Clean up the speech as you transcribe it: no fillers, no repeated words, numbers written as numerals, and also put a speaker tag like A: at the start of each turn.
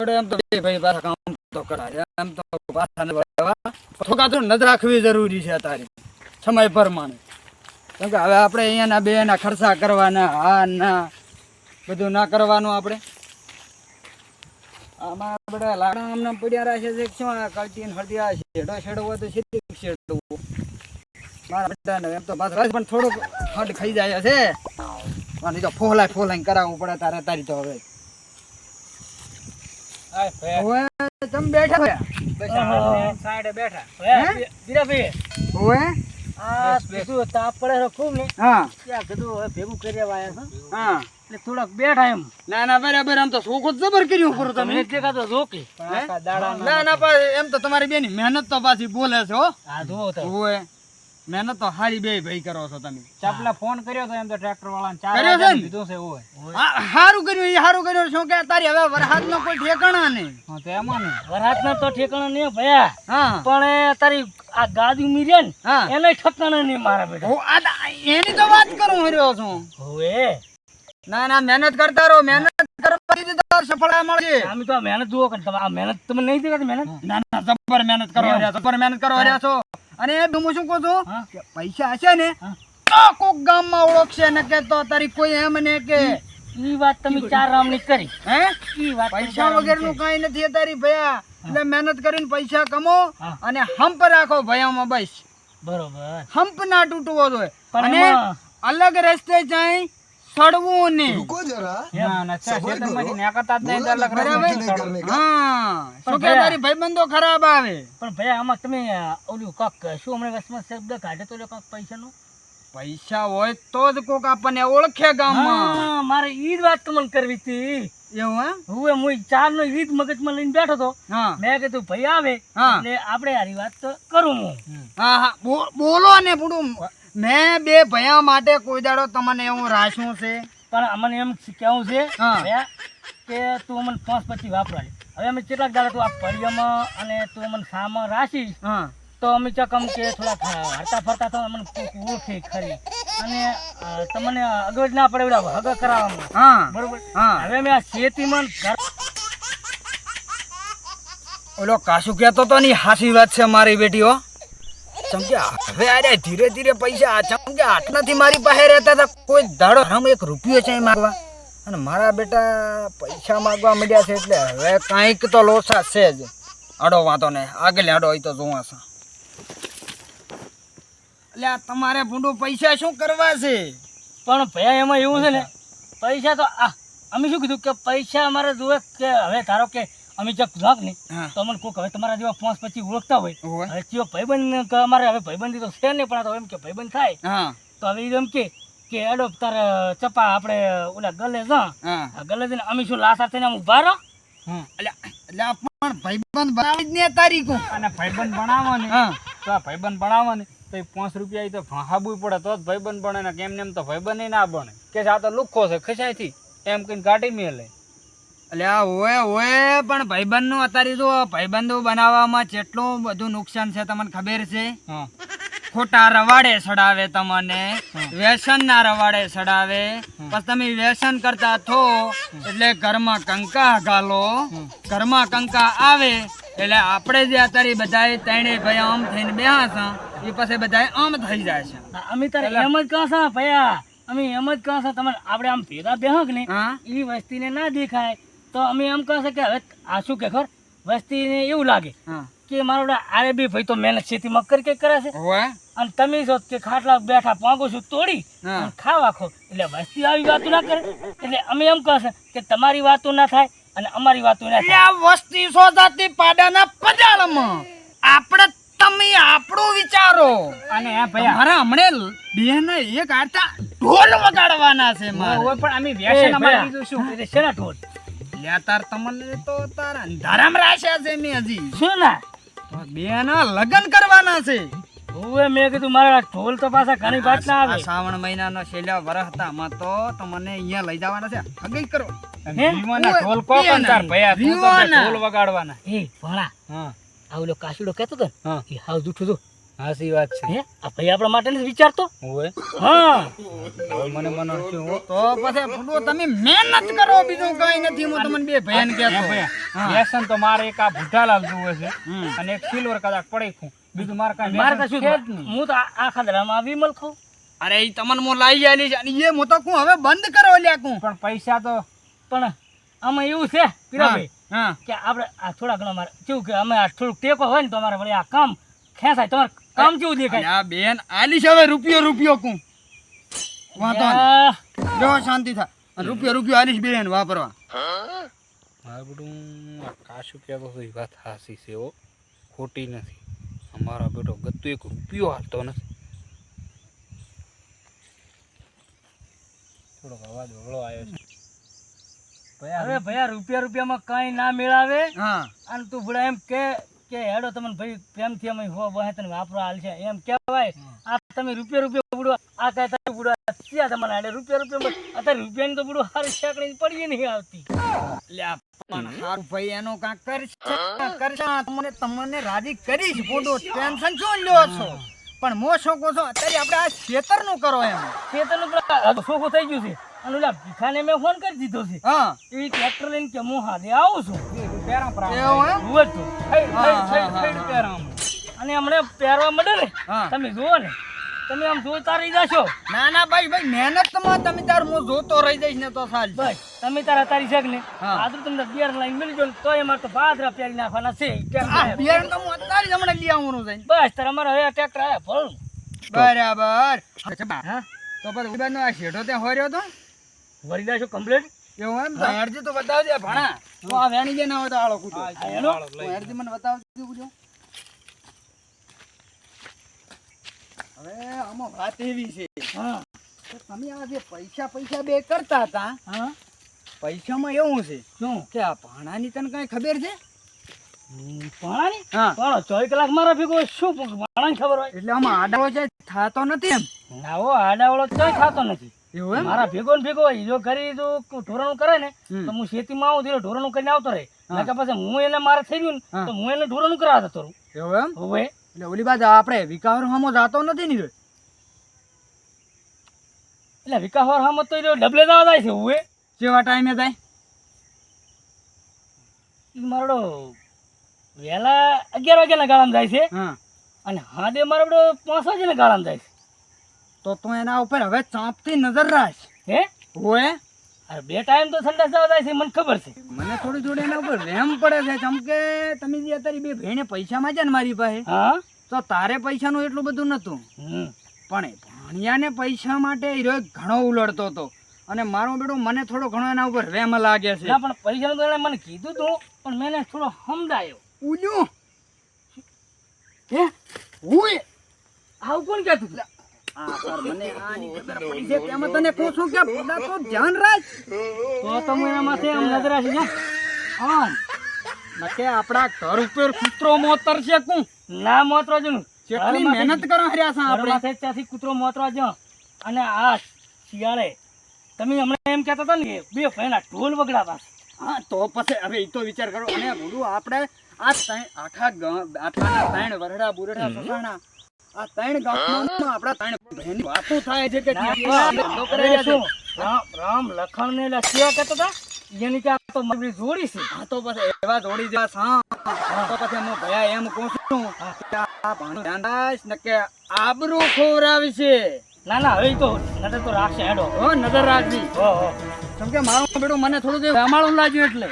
A: આપણે એમ તો ભાઈ પાછા કામ તો કરાય એમ તો પાછા થોડા તો નજર રાખવી જરૂરી છે તારી સમય પ્રમાણે. કેમ કે હવે આપણે અહીંયાના બે ના ખર્ચા કરવાના આ ના બધું ના કરવાનું આપણે. આમાં બધા લાકડા અમને પડ્યા રહે છે શું કલટી હળદી આ શેડો શેડવો તો સીધી શેડવું મારા બધાને એમ તો પાછળ પણ થોડુંક હડ ખાઈ જાય છે અને તો ફોલાઈ કરાવવું પડે તારે તારી તો હવે. હવે તમે બેઠા
B: સાઈડે બેઠા બીરાભાઈ
A: હવે
B: આ કીધું તાપ પડે ખૂબ ને
A: હા
B: ત્યાં કીધું હવે ભેગું કરી આવ્યા છે
A: હા
B: એટલે થોડાક બેઠા એમ.
A: ના બરાબર આમ તો શોખ જ જબર કર્યું પૂરું તમે.
B: દેખાતો જોકી
A: ના પાછી એમ તો તમારી બેની મહેનત તો પાછી બોલે છે હો.
B: હા જુઓ તો
A: ઓય મહેનત તો હારી બે ભાઈ કરો છો તમે.
B: ચાપલા ફોન કર્યો તો એમ તો ટ્રેક્ટર વાળાને 4
A: કર્યો છે
B: વાગ્યાનું
A: ને?
B: કીધું છે ઓય.
A: હારું કર્યું શું કે તારી હવે વરસાદનો કોઈ ઠેકાણા નહીં.
B: હા તો એમાં ને વરસાદના તો ઠેકાણા નહીં ભયા
A: હા
B: પણ તારી આ ગાદી મીરે ને
A: હા
B: એને ઠેકાણા નહીં મારા બેટા.
A: હું એની તો વાત કરું રહ્યો છું.
B: હોવે
A: ના મહેનત કરતા રહો મહેનત કરવાથી તો સફળતા મળશે.
B: અમે તો આ મહેનત જુઓ કે તમે આ મહેનત તમે નહીં દેખાતી મહેનત.
A: ના જબર મહેનત કરવા રહ્યા છો અને હું શું કહું છું કે પૈસા હશે ને તો કોક ગામમાં ઓળખશે ને કે તો તારી કોઈ એમ ને કે
B: ઈ વાત તમે 4 રામની કરી
A: હે
B: ઈ વાત
A: પૈસા વગરનું કઈ નથી તારી ભયા. એટલે મહેનત કરીને પૈસા કમો
B: હા.
A: અને હંપ રાખો ભયામાં બસ.
B: બરોબર
A: હંપ ના તૂટવો જોઈએ
B: પણ
A: અને
B: એમાં
A: અલગ રસ્તે જાય સડવું ને
B: ના ખેતરમાંથી નીકળતા જ નહીં તો અલગ
A: બરાબર.
B: રસ્તે ચડો.
A: હા શું કે તારી ભાઈબંધો ખરાબ આવે.
B: પણ ભયા આમાં તમે ઓલું કાક શું હમણાં વસમાં શબ્દ કાઢે તો કાક પૈસાનો
A: પૈસા હોય તો જ કોક આપણને ઓળખે ગામમાં.
B: હા મારે ઈ જ વાત તમને કરવી હતી.
A: એવું હે
B: હું 4 નો ઈ જ મગજમાં લઈને બેઠો તો
A: હા
B: મેં કીધું ભાઈ આવે
A: હા.
B: એટલે આપણે આરી વાત તો કરું હું.
A: હા બોલો ને પૂરું. મેં બે ભયા માટે કોઈ દાડો તમને એવું રાખ્યું છે.
B: પણ અમને એમ કેવું છે
A: હા.
B: ભયા કે તું અમને 5-25 વાપરાય. હવે અમે કેટલાક દાડા તું આ ફળિયામાં અને તું અમને સામાં રાખીશ
A: હા
B: તો અમે ચકમ કે થોડા હરતા ફરતા તો અમને ઓળખે ખરી અને તમને અગવડ ના પડે એવડા હગ કરાવવામાં.
A: હા
B: બરોબર.
A: હા
B: હવે અમે આ ખેતીમાં
A: ઓલો કાશુ કહેતો તો ની હાસી વાત છે મારી બેટીઓ. ચમકે હવે આરે ધીરે ધીરે પૈસા ચમકે આટલાથી મારી પાસે રહેતા હતા કોઈ દાડો હમ 1 રૂપિયો છે માંગવા અને મારા બેટા પૈસા માંગવા મળ્યા છે એટલે હવે કાંઈક તો લોસા છે જ. અડો વાતો ને આગળ અડો હોય તો જોવા છે. એટલે આ તમારે ભૂંડું પૈસા શું કરવા છે?
B: પણ ભયા એમાં એવું છે ને પૈસા તો અમે શું કીધું કે પૈસા અમારે જોવે કે હવે ધારો કે અમે ચક જોક ને
A: હા.
B: તો અમને કોઈક હવે તમારા જેવા 5-25 ઓળખતા હોય
A: ઓવે.
B: હવે ચિયો ભાઈબંધ કે અમારે હવે ભાઈબંધી તો છે નહીં પણ આ તો એમ કે ભાઈબંધ થાય
A: હા
B: તો હવે ઈ એમ કે એડો તારે ચપા આપણે ઓલા ગલે જા
A: હા
B: આ ગલે જઈને અમે શું લાસાર થઈને આમ ઉભા રહો.
A: એટલે પણ ભાઈબંધ બનાવી જ ને તારીખું.
B: અને ભાઈબંધ બનાવવાની
A: હા
B: તો આ ભાઈબંધ બનાવવાની તો 5 રૂપિયા તો હાબુય પડે તો જ ભાઈબંધ બને ને કેમ નેમ તો ભાઈબંધ ના બને કે આ તો લુખ્ખો છે ખસાયથી એમ કહીને ગાડી મેલે.
A: એટલે આ હોય પણ ભાઈબંધનું અત્યારે જો ભાઈબંધો બનાવવામાં કેટલું બધું નુકસાન છે તમને ખબર છે?
B: હા
A: ખોટા રવાડે સડાવે તમને, વ્યસનના રવાડે સડાવે. પછી તમે વ્યસન કરતા થો એટલે ઘરમાં કંકા ગાલો, ઘરમાં કંકા આવે એટલે આપણે જે અત્યારે બધા 3 ભાઈ આમ થઈને બેહા છે એ પછી બધા આમ થઈ જાય છે.
B: અમે તારે એમ જ કહા છે ભયા અમે એમ જ કહા છે તમારે આપણે આમ ભેગા બેહક ને
A: હા
B: એ વસ્તીને ના દેખાય તો અમે એમ કહે છે કે હવે આ શું કે ખર વસ્તીને એવું લાગે
A: હા
B: કે મારો આરે બી ભાઈ તો મહેનત ખેતીમાં કરી કે કરે છે
A: હોય
B: અને તમે જો કે ખાટલા બેઠા પાંગો છું તોડી
A: હા.
B: અને ખાવા ખો એટલે વસ્તી આવી વાતો ના કરે એટલે અમે એમ કહે છે કે તમારી વાતો ના થાય અને અમારી વાતો ના
A: એટલે
B: થાય.
A: આ વસ્તી સોસાતી પાડાના પજાળમાં આપણે તમે આપણું વિચારો.
B: અને આ ભયા
A: મારા હમણે બેન એક આરતા ઢોલ વગાડવાના છે મારે.
B: હોય પણ અમે વ્યસન અમારે કીધું શું એટલે શેના ઢોલ
A: લે તાર તમને તો તાર અંધારામ રાખ્યા છે મેં હજી.
B: શું ના
A: બેન લગન કરવાના છે.
B: હવે મેં કીધું મારા ઢોલ તો પાછા ઘણી વાત ના
A: આ
B: આવે.
A: શ્રાવણ મહિનાનો છેલ્લા વરસતામાં તો તમને અહીંયા લઈ જવાના છે હગઈ કરો.
B: હે?
A: ઢોલ કોકન તાર ભયા તું તો ઢોલ
B: વગાડવાના એ ભણા
A: હા
B: આ ઓલો કાશીડો કહેતો હતો ને
A: હા
B: એ હાવ જૂઠું તો હાસી વાત છે
C: હે આ ભાઈ આપણા માટે નથી વિચારતો
B: ઓય
C: હા
B: હવે મને શું હો
A: તો પછી ફૂટવો તમે મહેનત કરો, બીજું કઈ નથી. હું તમને બે ભયાન કહેતો. હા.
B: વ્યસન તો મારે એક આ ભૂટાલાલ જોવે છે
A: હમ.
B: અને એક સિલ્વર કદાચ પડી ખું, બીજું મારે કાંઈ
C: મારે
B: વ્યસન
C: કશું
B: છે જ નહીં.
C: હું તો આખા દડામાં વિમલ ખાઉં
A: અરે ઈ તમને હું લાવી આલી છે અને એ હું તો કહું હવે બંધ કરો લ્યા કહું.
B: પણ પૈસા તો
C: પણ આમાં એવું છે પીરાભાઈ
A: હા
C: કે આપણે આ થોડા ઘણા મારે કેવું કે અમે આ થોડુંક ટેકો હોય ને તો અમારે વળી આ કામ ખેંચાય. તમારે કામ કેવું
A: અને
C: દેખાય?
A: આ બેન આલી છે હવે રૂપિયો કહું. વાંધો નહીં. જો શાંતિ થા. અને રૂપિયો આલીશ બેન વાપરવા.
B: મારે બધું કાશું કહેતો હતો એ વાત હાસી છે હો, ખોટી નથી. અમારા બેટો ગતું એક રૂપિયો હાલતો નથી. થોડોક અવાજ વગળો આવ્યો છે.
C: હવે ભાઈ આ રૂપિયામાં કઈ ના મેળાવે.
A: હા
C: અને તું બુડા એમ કે હેડો તમને ભાઈ પ્રેમથી અમે હો બહે તને વાપરવા હાલ છે એમ કહેવાય. આ તમે રૂપિયો બુડો આ કઈ તમે બુડો ત્યાં તમારે હાલે રૂપિયા અત્યારે રૂપિયાની તો બુડો હારી શેકડી પડી નહીં આવતી.
A: લ્યા પણ હારું ભાઈ એનો કાંક કરશે તમને રાજી કરીશ. ફોટો ટેન્શન શું લ્યો છો? પણ મો શું કહો છો અત્યારે આપણે આ ખેતરનું કરો એમ.
C: ખેતરનું પેલા શોખો થઈ ગયું છે અને ઓલા ભીખાને મેં ફોન કરી દીધો છે.
A: હા
C: એ ટ્રેક્ટર લઈને કે હું હાલે આવું છું.
A: એવું એમ?
C: જુઓ તો.
B: પહેરામ.
C: અને હમણે પહેરવા મળે ને
A: હા.
C: તમે જુઓ ને તમે આમ જોતા રહી જશો.
A: ના ભાઈ મહેનત તો તમે તાર હું જોતો રહી જઈશ ને તો સાલ.
C: બસ તમે તારા તારી શક ને
A: હા.
C: આદુ તમને બિયારણ લઈને મળી ગયો ને તો એમાં તો ભાદરા પહેરી નાખવાના છે. કેમ
A: આ
C: થાય?
A: બિયારણ તો હું અત્યારે જ હમણાં લઈ આવવાનું છે.
C: બસ તારે અમારે હવે ટ્રેક્ટર આવ્યા ભરું.
A: બરાબર.
C: હા
A: તો પછી ઉબાનો આ શેઠો ત્યાં હોર્યો તો
C: વળી દેશો કમ્પ્લીટ.
A: એવું એમ? તો હેડજી તો બતાવજે ભણા. હું આ વેણી જે ના હોય તો આળો કૂટો.
C: એનો
A: હેડજી મને બતાવજે પૂછો. હવે આમાં વાત એવી છે
C: હા
A: કે તમે આ જે પૈસા બે કરતા હતા,
C: હા
A: પૈસામાં એવું છે
C: શું
A: કે આ ભાણાની તને કઈ ખબર છે?
C: પાણી
A: હા.
C: પાણો 24 કલાક મારા ભેગો શું પાણી ખબર હોય?
A: એટલે આમાં આડાઓ જાય થતો નથી એમ.
C: ના હો આડાવાળો ચોય થતો નથી.
A: એવું એમ?
C: મારા ભેગો ને ભેગો હોય. જો ઘરે જો ઢોરણું કરે ને તો હું ખેતીમાં આવું એટલે ઢોરણું કરીને આવતો રહે. નકર પછી હું એને મારે થઈ ગયું ને તો હું એને ઢોરણું કરાવતો હતો.
A: એવું એમ?
C: હવે
A: એટલે ઓલી બાજુ આપણે વિકાવર હમો જાતો નથી ને?
C: એટલે વિકાસવાર હમત તો ડબલે જવા જાય છે. હવે
A: કેવા ટાઈમે જાય?
C: મારો વહેલા 11 વાગ્યાના ગાળામાં જાય છે
A: હા.
C: અને હાદે મારો 5 વાગ્યાના ગાળામાં જાય છે.
A: તો તું એના ઉપર હવે ચાંપથી નજર રાખ.
C: હે
A: હોય
C: અરે 2 ટાઈમ તો સંડાસ જવા જાય છે મને ખબર છે.
A: મને થોડી એના ઉપર વહેમ પડે છે. કેમ કે તમે જે અત્યારે બે ભાઈને પૈસા માંગ્યા ને મારી પાસે,
C: હા
A: તો તારે પૈસાનું એટલું બધું નતું,
C: હમ
A: પણ એ ભાણિયાને પૈસા માટે એ રહ્યો ઘણો ઉલડતો હતો. અને મારો બેટો મને થોડો ઘણો એના ઉપર વહેમ લાગે છે.
C: ના પણ પૈસાનું તો એણે મને કીધું તું પણ મેં એને થોડો સમજાયો.
A: ઉલ્યું
C: હે
A: હોય
C: આવું કોણ કહેતું હતું?
A: આ પર મને આની ખબર પડી છે તેમાં તને કહું છું કે બધા તો ધ્યાન રાખ.
C: તો હું એના માથે આમ નજર રાખી જા.
A: આમ નકે આપણા ઘર ઉપર કૂતરો મોતર છે કું.
C: ના મોતરો જ
A: કેટલી મહેનત કરવા હર્યા છે આપણે.
C: માથે ત્યાંથી કૂતરો મોતરો જ. અને આ શિયાળે તમે હમણાં એમ કહેતા હતા ને કે બે ભાઈના ઢોલ વગડાતા.
A: હા તો પછી હવે એ તો વિચાર કરો. અને બોલું આપણે આ આખા ત્રણ વરડા બુરડા સસાણા આ ત્રણ ગામમાં આપણા ત્રણ બહેની વાતો થાય છે કે ધંધો કરે છે.
C: શું રામ લખણ ને લખિયા કહેતા હતા એની કે આ તો મારી જોડી છે.
A: હા તો પછી એવા જોડી જેવા હા તો પછી હું ભયા એમ કહું છું કે આ ભાણું ધ્યાન રાખ ને કે આબરૂ ખોરાવી છે.
C: ના ના હવે તો નજર તો રાખશે હેડો.
A: હો નજર રાખવી.
C: હો હો
A: કેમ કે મારું બેડું મને થોડું રમાળું લાગ્યું એટલે